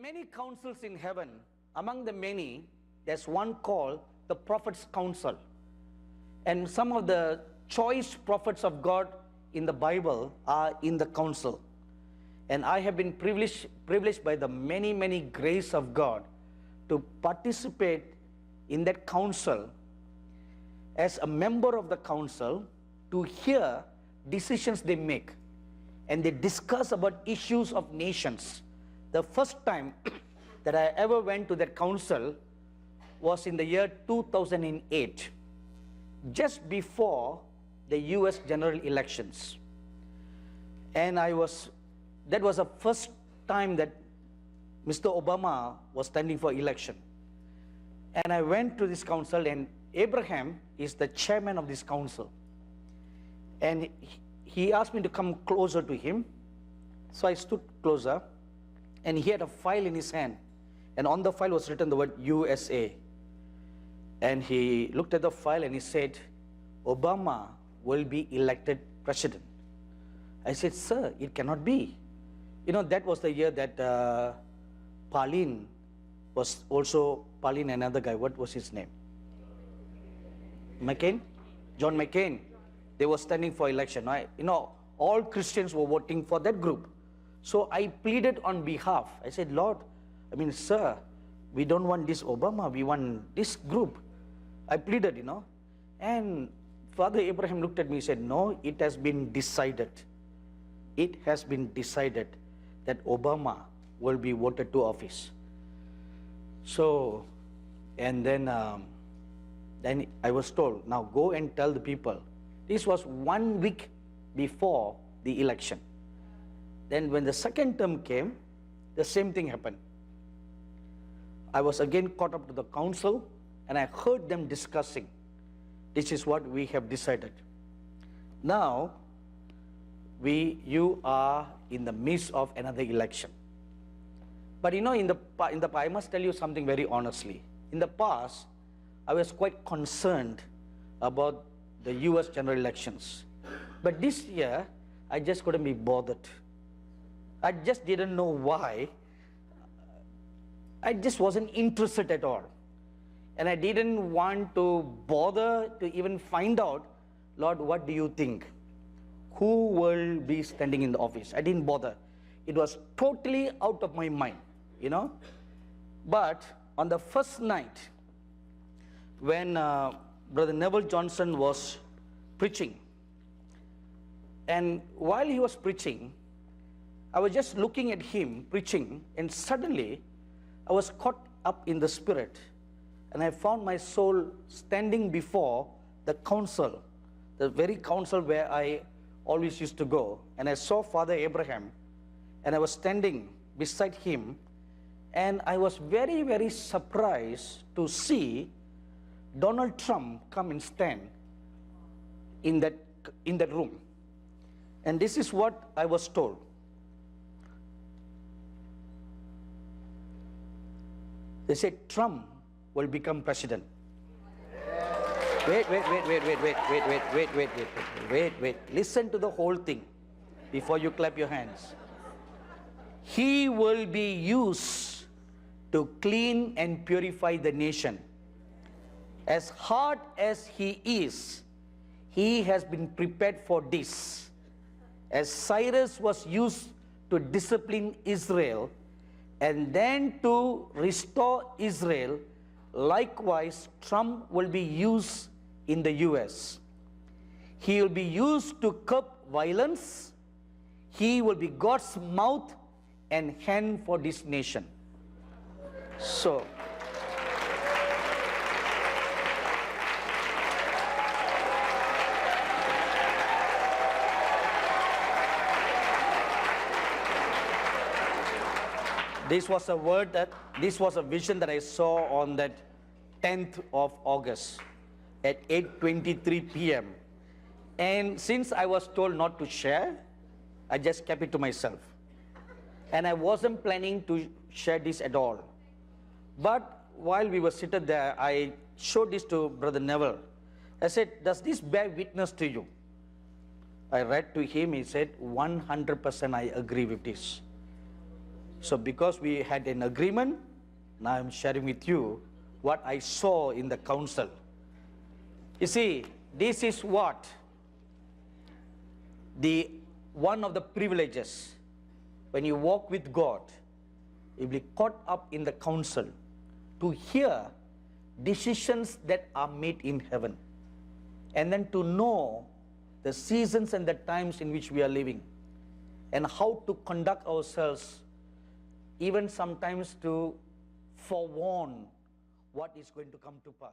many councils in heaven. Among the many, there's one called the Prophet's Council. And some of the choice prophets of God in the Bible are in the council. And I have been privileged by the many grace of God to participate in that council as a member of the council, to hear decisions they make. And they discuss about issues of nations. The first time that I ever went to that council was in the year 2008, just before the US general elections. And that was the first time that Mr. Obama was standing for election. And I went to this council, and Abraham is the chairman of this council. And he asked me to come closer to him. So I stood closer, and he had a file in his hand. And on the file was written the word USA. And he looked at the file and he said, Obama will be elected president. I said, sir, it cannot be. You know, that was the year that Pauline was also, Pauline and another guy, what was his name? McCain? John McCain. They were standing for election. All Christians were voting for that group. So I pleaded on behalf. I said, Lord, sir, we don't want this Obama, we want this group. I pleaded, And Father Abraham looked at me and said, no, it has been decided. It has been decided that Obama will be voted to office. So, and then I was told, now go and tell the people. This was 1 week before the election. Then when the second term came, the same thing happened. I was again caught up to the council, and I heard them discussing, this is what we have decided. Now, you are in the midst of another election. But I must tell you something very honestly. In the past, I was quite concerned about the US general elections. But this year, I just couldn't be bothered. I just didn't know why. I just wasn't interested at all. And I didn't want to bother to even find out, Lord, what do you think? Who will be standing in the office? I didn't bother. It was totally out of my mind, But on the first night, when Brother Neville Johnson was preaching, and while he was preaching, I was just looking at him preaching, and suddenly I was caught up in the spirit, and I found my soul standing before the council, the very council where I always used to go. And I saw Father Abraham, and I was standing beside him, and I was very surprised to see Donald Trump come and stand in that room. And this is what I was told. They said Trump will become president. Wait. Listen to the whole thing before you clap your hands. He will be used to clean and purify the nation. As hard as he is, he has been prepared for this. As Cyrus was used to discipline Israel and then to restore Israel, likewise, Trump will be used in the US. He will be used to curb violence. He will be God's mouth and hand for this nation. So, this was a vision that I saw on that 10th of August at 8:23 p.m. And since I was told not to share, I just kept it to myself. And I wasn't planning to share this at all. But while we were seated there, I showed this to Brother Neville. I said, does this bear witness to you? I read to him, he said, 100% I agree with this. So because we had an agreement, now I'm sharing with you what I saw in the council. You see, this is what one of the privileges when you walk with God, you'll be caught up in the council to hear decisions that are made in heaven, and then to know the seasons and the times in which we are living, and how to conduct ourselves, even sometimes to forewarn what is going to come to pass.